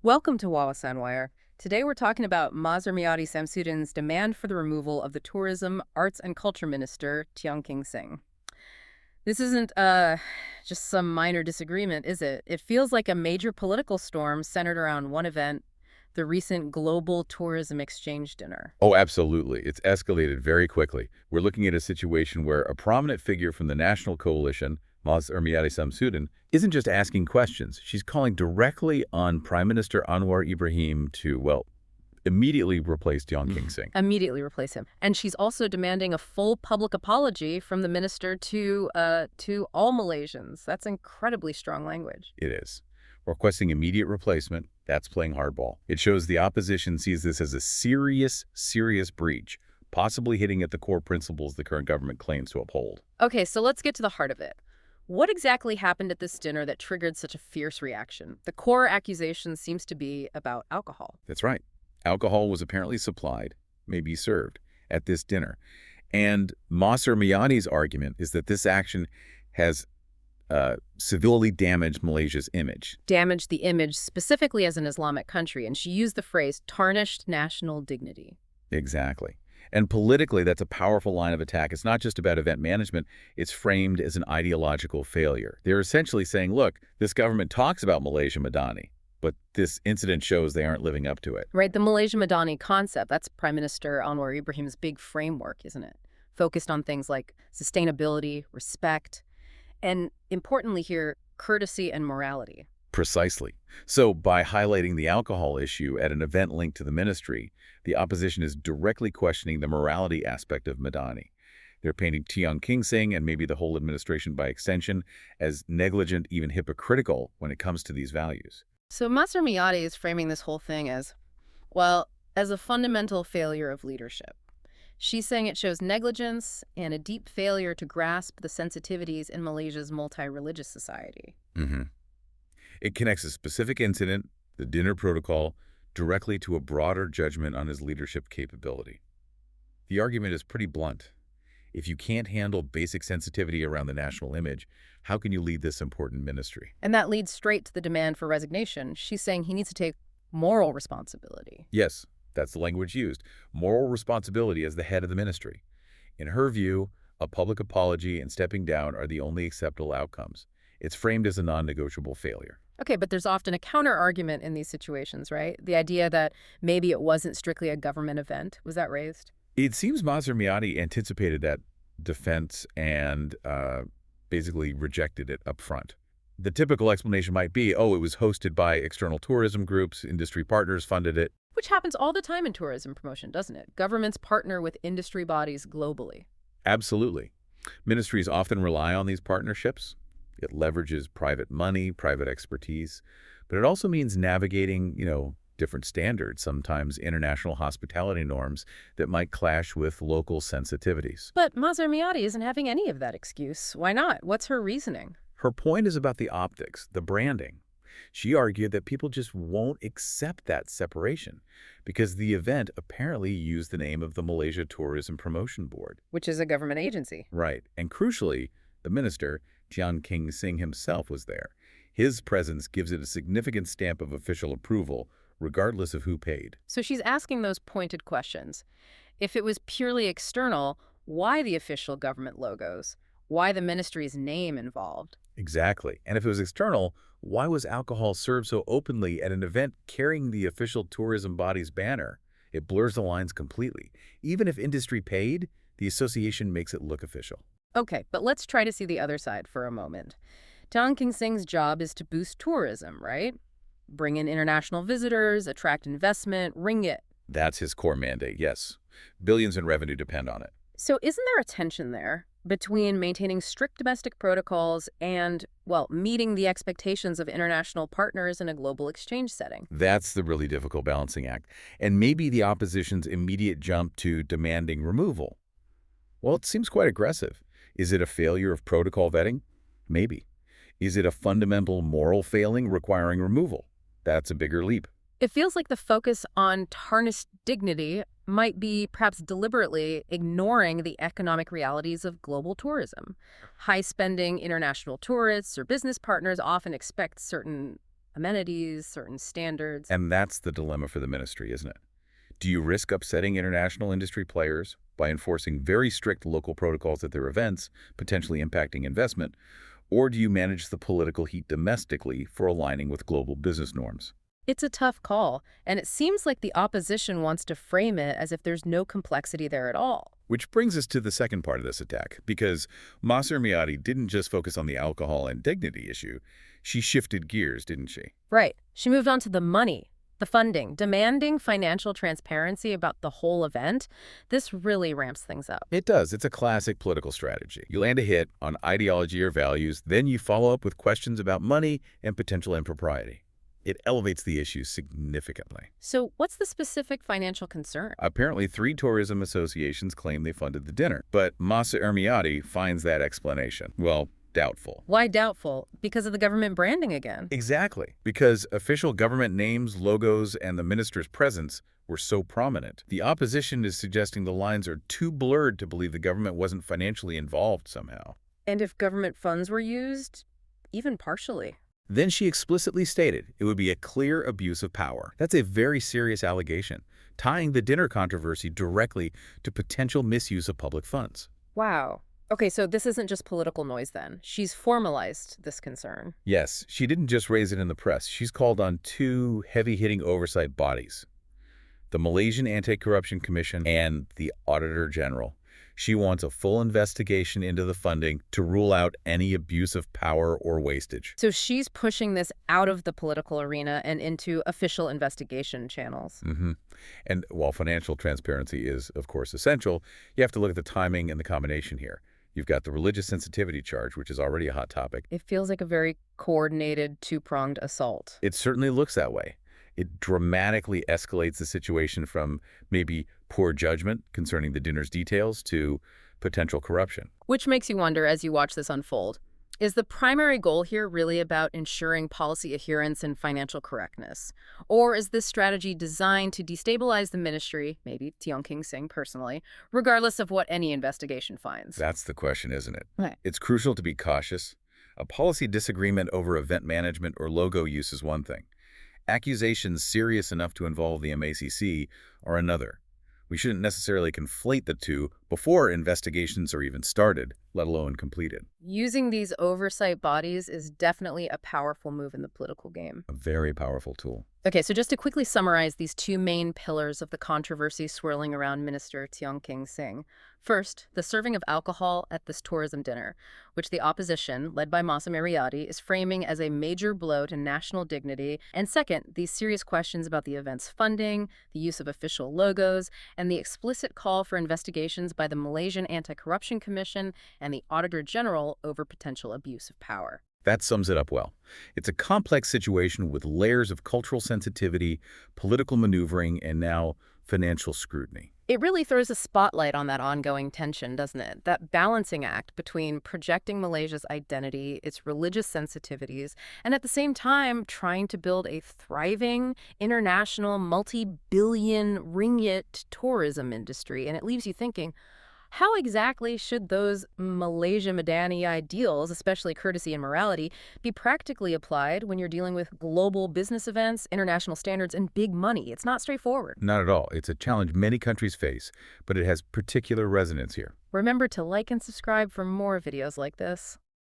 Welcome to Wawasan Wire. Today we're talking about Mazhar Miyati Samsudin's demand for the removal of the Tourism, Arts and Culture Minister, Tiong King Sing. This isn't just some minor disagreement, is it? It feels like a major political storm centered around one event, the recent Global Tourism Exchange Dinner. Oh, absolutely. It's escalated very quickly. We're looking at a situation where a prominent figure from the national coalition, Mazhar Miyati Samsudin, isn't just asking questions. She's calling directly on Prime Minister Anwar Ibrahim to, well, immediately replace Tiong King Sing. Immediately replace him. And she's also demanding a full public apology from the minister to all Malaysians. That's incredibly strong language. It is. Requesting immediate replacement, that's playing hardball. It shows the opposition sees this as a serious breach, possibly hitting at the core principles the current government claims to uphold. Okay, so let's get to the heart of it. What exactly happened at this dinner that triggered such a fierce reaction? The core accusation seems to be about alcohol. That's right. Alcohol was apparently supplied, maybe served, at this dinner. And Mazhar Miyati's argument is that this action has severely damaged Malaysia's image. Damaged the image specifically as an Islamic country, and she used the phrase tarnished national dignity. Exactly. And politically, that's a powerful line of attack. It's not just about event management. It's framed as an ideological failure. They're essentially saying, look, this government talks about Malaysia Madani, but this incident shows they aren't living up to it. Right, the Malaysia Madani concept, that's Prime Minister Anwar Ibrahim's big framework, isn't it? Focused on things like sustainability, respect, and importantly here, courtesy and morality. Precisely. So by highlighting the alcohol issue at an event linked to the ministry, the opposition is directly questioning the morality aspect of Madani. They're painting Tiong King Sing and maybe the whole administration by extension as negligent, even hypocritical when it comes to these values. So Mazhar Miyati is framing this whole thing as, well, as a fundamental failure of leadership. She's saying it shows negligence and a deep failure to grasp the sensitivities in Malaysia's multi-religious society. It connects a specific incident, the dinner protocol, directly to a broader judgment on his leadership capability. The argument is pretty blunt. If you can't handle basic sensitivity around the national image, how can you lead this important ministry? And that leads straight to the demand for resignation. She's saying he needs to take moral responsibility. Yes, that's the language used. Moral responsibility as the head of the ministry. In her view, a public apology and stepping down are the only acceptable outcomes. It's framed as a non-negotiable failure. Okay, but there's often a counter-argument in these situations, right? The idea that maybe it wasn't strictly a government event. Was that raised? It seems Mazhar Miyati anticipated that defense and basically rejected it up front. The typical explanation might be, oh, it was hosted by external tourism groups, industry partners funded it. Which happens all the time in tourism promotion, doesn't it? Governments partner with industry bodies globally. Absolutely. Ministries often rely on these partnerships. It leverages private money, private expertise, but it also means navigating, different standards, sometimes international hospitality norms that might clash with local sensitivities. But Mazhar Miyati isn't having any of that excuse. Why not? What's her reasoning? Her point is about the optics, the branding. She argued that people just won't accept that separation because the event apparently used the name of the Malaysia Tourism Promotion Board. Which is a government agency. Right. And crucially, the minister, Tiong King Sing himself, was there. His presence gives it a significant stamp of official approval, regardless of who paid. So she's asking those pointed questions. If it was purely external, why the official government logos? Why the ministry's name involved? Exactly. And if it was external, why was alcohol served so openly at an event carrying the official tourism body's banner? It blurs the lines completely. Even if industry paid, the association makes it look official. Okay, but let's try to see the other side for a moment. Tiong King Sing's job is to boost tourism, right? Bring in international visitors, attract investment, ring it. That's his core mandate, yes. Billions in revenue depend on it. So isn't there a tension there between maintaining strict domestic protocols and, well, meeting the expectations of international partners in a global exchange setting? That's the really difficult balancing act. And maybe the opposition's immediate jump to demanding removal. Well, it seems quite aggressive. Is it a failure of protocol vetting? Maybe. Is it a fundamental moral failing requiring removal? That's a bigger leap. It feels like the focus on tarnished dignity might be perhaps deliberately ignoring the economic realities of global tourism. High-spending international tourists or business partners often expect certain amenities, certain standards. And that's the dilemma for the ministry, isn't it? Do you risk upsetting international industry players by enforcing very strict local protocols at their events, potentially impacting investment, or do you manage the political heat domestically for aligning with global business norms? It's a tough call, and it seems like the opposition wants to frame it as if there's no complexity there at all. Which brings us to the second part of this attack, because Maser Miati didn't just focus on the alcohol and dignity issue. She shifted gears, didn't she? Right. She moved on to the money, the funding, demanding financial transparency about the whole event. This really ramps things up. It does. It's a classic political strategy. You land a hit on ideology or values, then you follow up with questions about money and potential impropriety. It elevates the issue significantly. So what's the specific financial concern? Apparently, 3 tourism associations claim they funded the dinner, but Maser Miati finds that explanation, well, doubtful. Why doubtful? Because of the government branding again. Exactly. Because official government names, logos, and the minister's presence were so prominent. The opposition is suggesting the lines are too blurred to believe the government wasn't financially involved somehow. And if government funds were used, even partially. Then she explicitly stated it would be a clear abuse of power. That's a very serious allegation, tying the dinner controversy directly to potential misuse of public funds. Wow. Okay, so this isn't just political noise then. She's formalized this concern. Yes, she didn't just raise it in the press. She's called on 2 heavy-hitting oversight bodies, the Malaysian Anti-Corruption Commission and the Auditor General. She wants a full investigation into the funding to rule out any abuse of power or wastage. So she's pushing this out of the political arena and into official investigation channels. And while financial transparency is, of course, essential, you have to look at the timing and the combination here. You've got the religious sensitivity charge, which is already a hot topic. It feels like a very coordinated, two-pronged assault. It certainly looks that way. It dramatically escalates the situation from maybe poor judgment concerning the dinner's details to potential corruption. Which makes you wonder as you watch this unfold. Is the primary goal here really about ensuring policy adherence and financial correctness? Or is this strategy designed to destabilize the ministry, maybe Tiong King Sing personally, regardless of what any investigation finds? That's the question, isn't it? Right. It's crucial to be cautious. A policy disagreement over event management or logo use is one thing. Accusations serious enough to involve the MACC are another. We shouldn't necessarily conflate the two before investigations are even started, let alone completed. Using these oversight bodies is definitely a powerful move in the political game. A very powerful tool. Okay, so just to quickly summarize these 2 main pillars of the controversy swirling around Minister Tiong King Sing. First, the serving of alcohol at this tourism dinner, which the opposition, led by Maser Miati, is framing as a major blow to national dignity. And second, these serious questions about the event's funding, the use of official logos, and the explicit call for investigations by the Malaysian Anti-Corruption Commission and the Auditor General over potential abuse of power. That sums it up well. It's a complex situation with layers of cultural sensitivity, political maneuvering, and now financial scrutiny. It really throws a spotlight on that ongoing tension, doesn't it? That balancing act between projecting Malaysia's identity, its religious sensitivities, and at the same time trying to build a thriving, international, multi-billion ringgit tourism industry. And it leaves you thinking, how exactly should those Malaysia Madani ideals, especially courtesy and morality, be practically applied when you're dealing with global business events, international standards, and big money? It's not straightforward. Not at all. It's a challenge many countries face, but it has particular resonance here. Remember to like and subscribe for more videos like this.